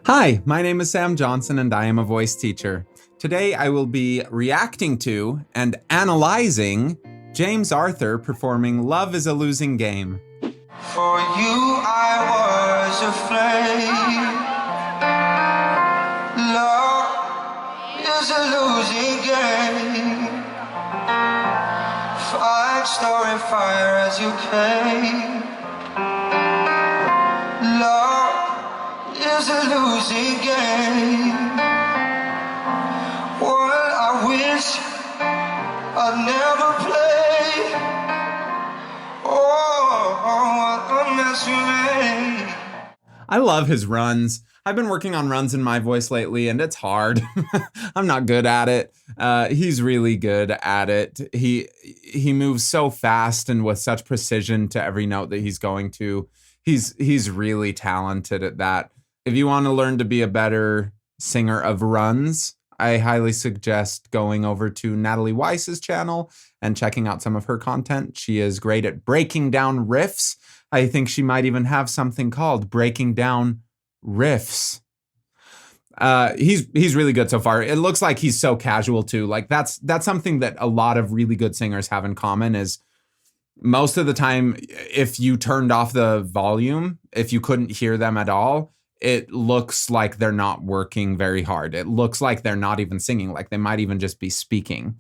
Hi, my name is Sam Johnson and I am a voice teacher. Today I will be reacting to and analyzing James Arthur performing Love is a Losing Game. For you I was afraid. Love is a losing game. Fight, story, fire as you came. Love is a losing game. One I wish I'd never play. Oh, what a mess we made. I love his runs. I've been working on runs in my voice lately and it's hard. I'm not good at it. He's really good at it. He moves so fast and with such precision to every note that he's going to. He's really talented at that. If you want to learn to be a better singer of runs, I highly suggest going over to Natalie Weiss's channel and checking out some of her content. She is great at breaking down riffs. I think she might even have something called Breaking Down Riffs. He's really good so far. It looks like he's so casual too. Like that's something that a lot of really good singers have in common is most of the time, if you turned off the volume, if you couldn't hear them at all, it looks like they're not working very hard. It looks like they're not even singing, like they might even just be speaking,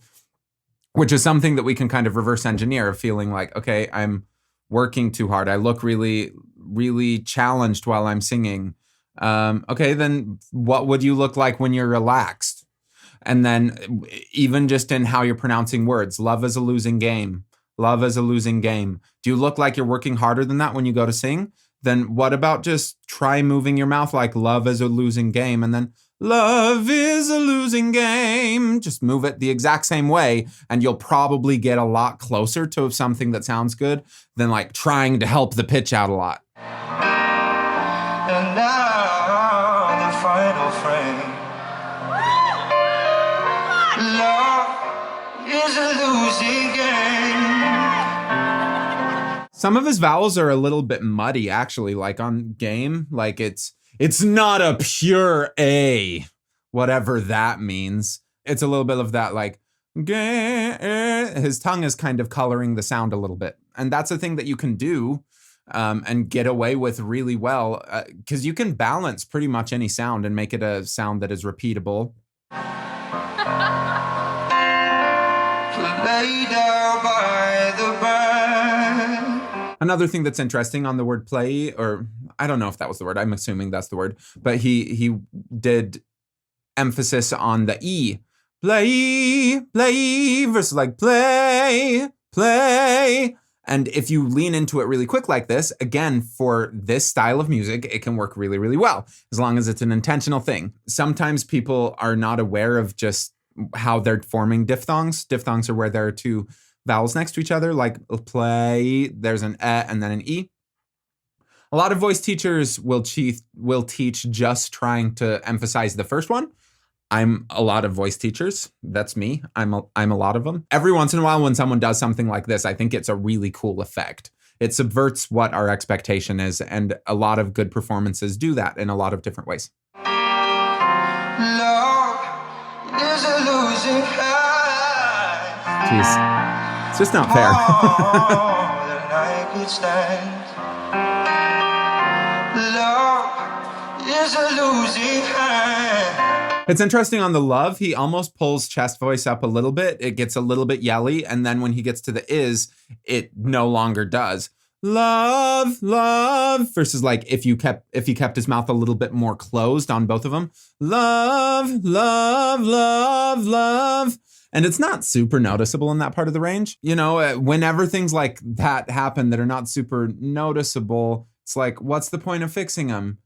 which is something that we can kind of reverse engineer of feeling like, okay, I'm working too hard. I look really, really challenged while I'm singing. Okay, then what would you look like when you're relaxed? And then even just in how you're pronouncing words, love is a losing game. Love is a losing game. Do you look like you're working harder than that when you go to sing? Then what about just try moving your mouth like love is a losing game and then love is a losing game. Just move it the exact same way and you'll probably get a lot closer to something that sounds good than like trying to help the pitch out a lot. And now the final frame. Love is a losing game. Some of his vowels are a little bit muddy, actually, like on game. Like it's not a pure A, whatever that means. It's a little bit of that like, his tongue is kind of coloring the sound a little bit. And that's a thing that you can do and get away with really well because you can balance pretty much any sound and make it a sound that is repeatable. Lay down by the bed. Another thing that's interesting on the word play, or I don't know if that was the word, I'm assuming that's the word, but he did emphasis on the E. Play versus like play. And if you lean into it really quick like this, again, for this style of music, it can work really, really well, as long as it's an intentional thing. Sometimes people are not aware of just how they're forming diphthongs. Diphthongs are where there are two vowels next to each other, like play, there's an E and then an E. A lot of voice teachers will teach just trying to emphasize the first one. I'm a lot of voice teachers. That's me. I'm a lot of them. Every once in a while when someone does something like this, I think it's a really cool effect. It subverts what our expectation is, and a lot of good performances do that in a lot of different ways. Love is a losing fight. Jeez. It's just not fair. More than I could stand. Love is a losing hand. It's interesting on the love, he almost pulls chest voice up a little bit. It gets a little bit yelly. And then when he gets to the is, it no longer does. Love versus like if he kept his mouth a little bit more closed on both of them. Love. And it's not super noticeable in that part of the range. You know, whenever things like that happen that are not super noticeable, it's like, what's the point of fixing them?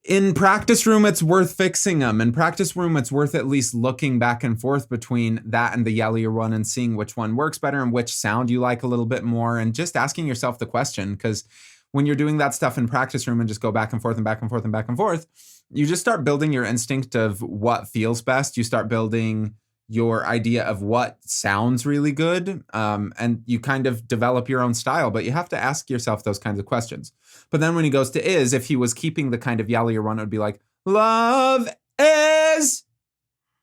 In practice room, it's worth fixing them. In practice room, it's worth at least looking back and forth between that and the yellier one and seeing which one works better and which sound you like a little bit more, and just asking yourself the question, because when you're doing that stuff in practice room and just go back and forth and back and forth and back and forth, you just start building your instinct of what feels best. You start building your idea of what sounds really good, and you kind of develop your own style, but you have to ask yourself those kinds of questions. But then when he goes to is, if he was keeping the kind of yellier one, it would be like, love is.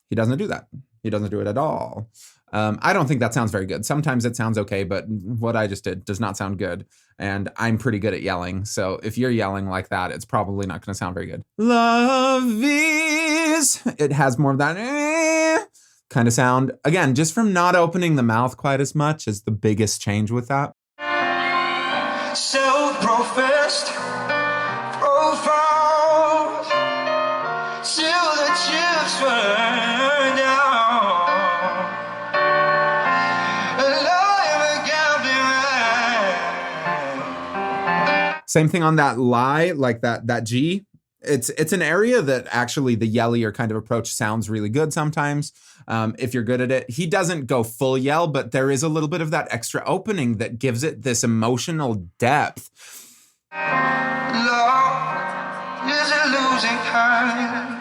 He doesn't do that. He doesn't do it at all. I don't think that sounds very good. Sometimes it sounds okay, but what I just did does not sound good. And I'm pretty good at yelling. So if you're yelling like that, it's probably not going to sound very good. Love is. It has more of that kind of sound. Again, just from not opening the mouth quite as much is the biggest change with that. Self-professed, profound, till the chips burn down. Same thing on that lie, like that G. It's an area that actually the yellier kind of approach sounds really good sometimes. If you're good at it, he doesn't go full yell, but there is a little bit of that extra opening that gives it this emotional depth. Love is a losing kind.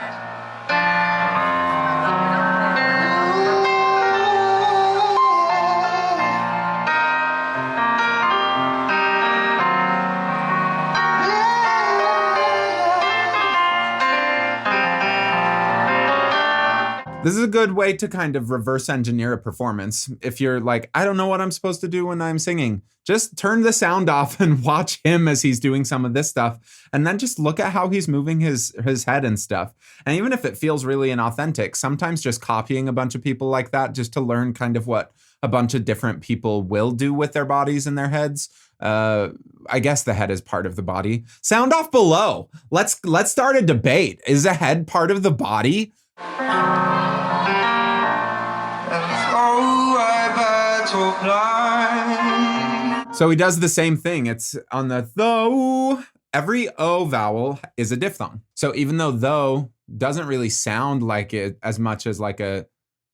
This is a good way to kind of reverse engineer a performance. If you're like, I don't know what I'm supposed to do when I'm singing, just turn the sound off and watch him as he's doing some of this stuff. And then just look at how he's moving his head and stuff. And even if it feels really inauthentic, sometimes just copying a bunch of people like that just to learn kind of what a bunch of different people will do with their bodies and their heads. I guess the head is part of the body. Sound off below. Let's start a debate. Is the head part of the body? So he does the same thing. It's on the though. Every O vowel is a diphthong. So even though doesn't really sound like it as much as like a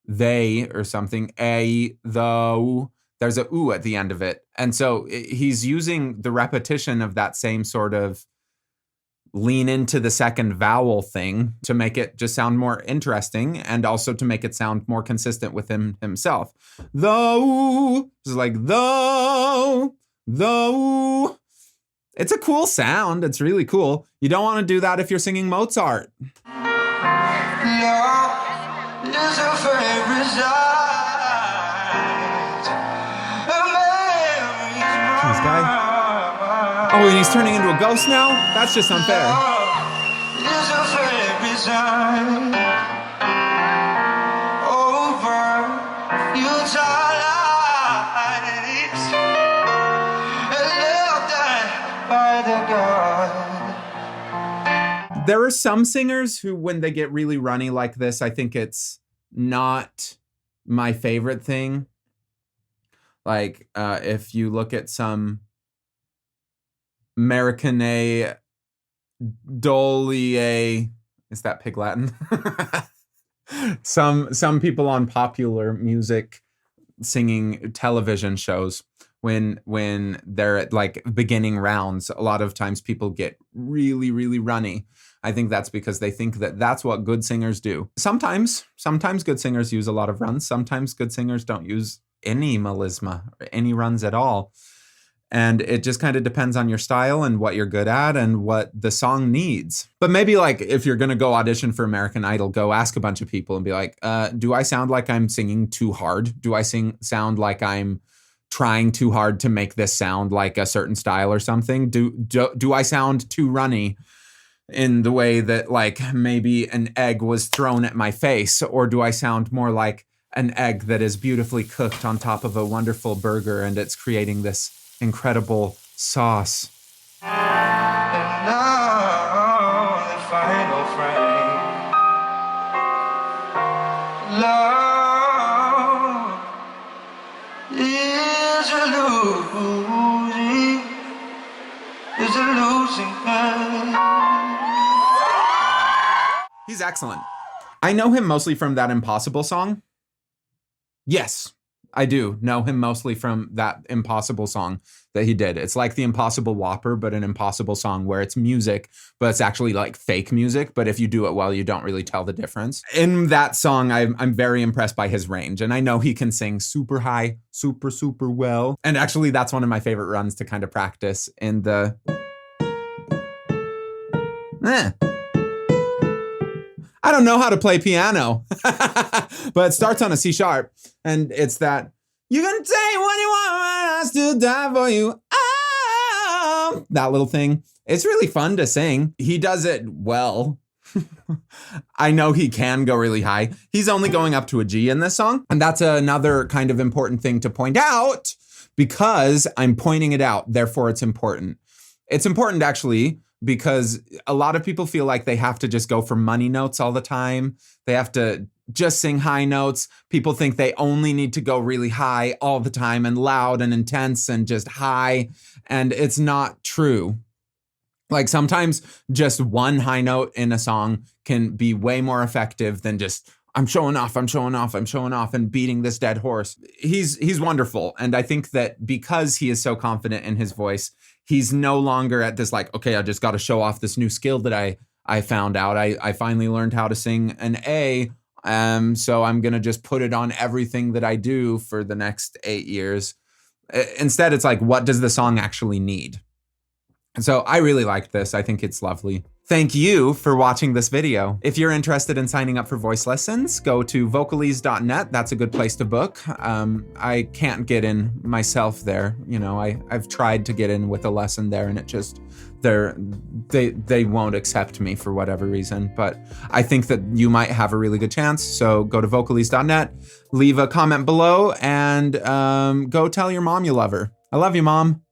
they or something, a, though, there's a oo at the end of it. And so he's using the repetition of that same sort of lean into the second vowel thing to make it just sound more interesting and also to make it sound more consistent with himself. Though, it's like though. It's a cool sound. It's really cool. You don't want to do that if you're singing Mozart. Love is a favorite sight. This guy. Oh, and he's turning into a ghost now? That's just unfair. Is a favorite sight. Over utilities and left by the God. There are some singers who, when they get really runny like this, I think it's not my favorite thing. Like, if you look at some Americanae Dolie, is that Pig Latin? Some people on popular music singing television shows, when they're at like beginning rounds, a lot of times people get really, really runny. I think that's because they think that that's what good singers do. Sometimes good singers use a lot of runs. Sometimes good singers don't use any melisma or any runs at all. And it just kind of depends on your style and what you're good at and what the song needs. But maybe like if you're going to go audition for American Idol, go ask a bunch of people and be like, do I sound like I'm singing too hard? Do I sound like I'm trying too hard to make this sound like a certain style or something? Do I sound too runny in the way that like maybe an egg was thrown at my face? Or do I sound more like an egg that is beautifully cooked on top of a wonderful burger and it's creating this incredible sauce? And now the final frame. Love is a losing game. He's excellent. I know him mostly from that Impossible song. Yes, I do know him mostly from that Impossible song that he did. It's like the Impossible Whopper, but an Impossible song where it's music, but it's actually like fake music. But if you do it well, you don't really tell the difference. In that song, I'm very impressed by his range. And I know he can sing super high, super, super well. And actually, that's one of my favorite runs to kind of practice in the Eh. I don't know how to play piano, but it starts on a C sharp, and it's that, you can take what you want, I still die for you. Oh, that little thing. It's really fun to sing. He does it well. I know he can go really high. He's only going up to a G in this song. And that's another kind of important thing to point out, because I'm pointing it out. Therefore, it's important. It's important actually because a lot of people feel like they have to just go for money notes all the time. They have to just sing high notes. People think they only need to go really high all the time and loud and intense and just high. And it's not true. Like sometimes just one high note in a song can be way more effective than just, I'm showing off, I'm showing off, I'm showing off and beating this dead horse. He's wonderful. And I think that because he is so confident in his voice, he's no longer at this like, okay, I just got to show off this new skill that I found out. I finally learned how to sing an A. So I'm going to just put it on everything that I do for the next 8 years. Instead, it's like, what does the song actually need? And so I really liked this. I think it's lovely. Thank you for watching this video. If you're interested in signing up for voice lessons, go to vocalese.net. That's a good place to book. I can't get in myself there. You know, I've tried to get in with a lesson there, and it just, they won't accept me for whatever reason. But I think that you might have a really good chance. So go to vocalese.net, leave a comment below, and go tell your mom you love her. I love you, Mom.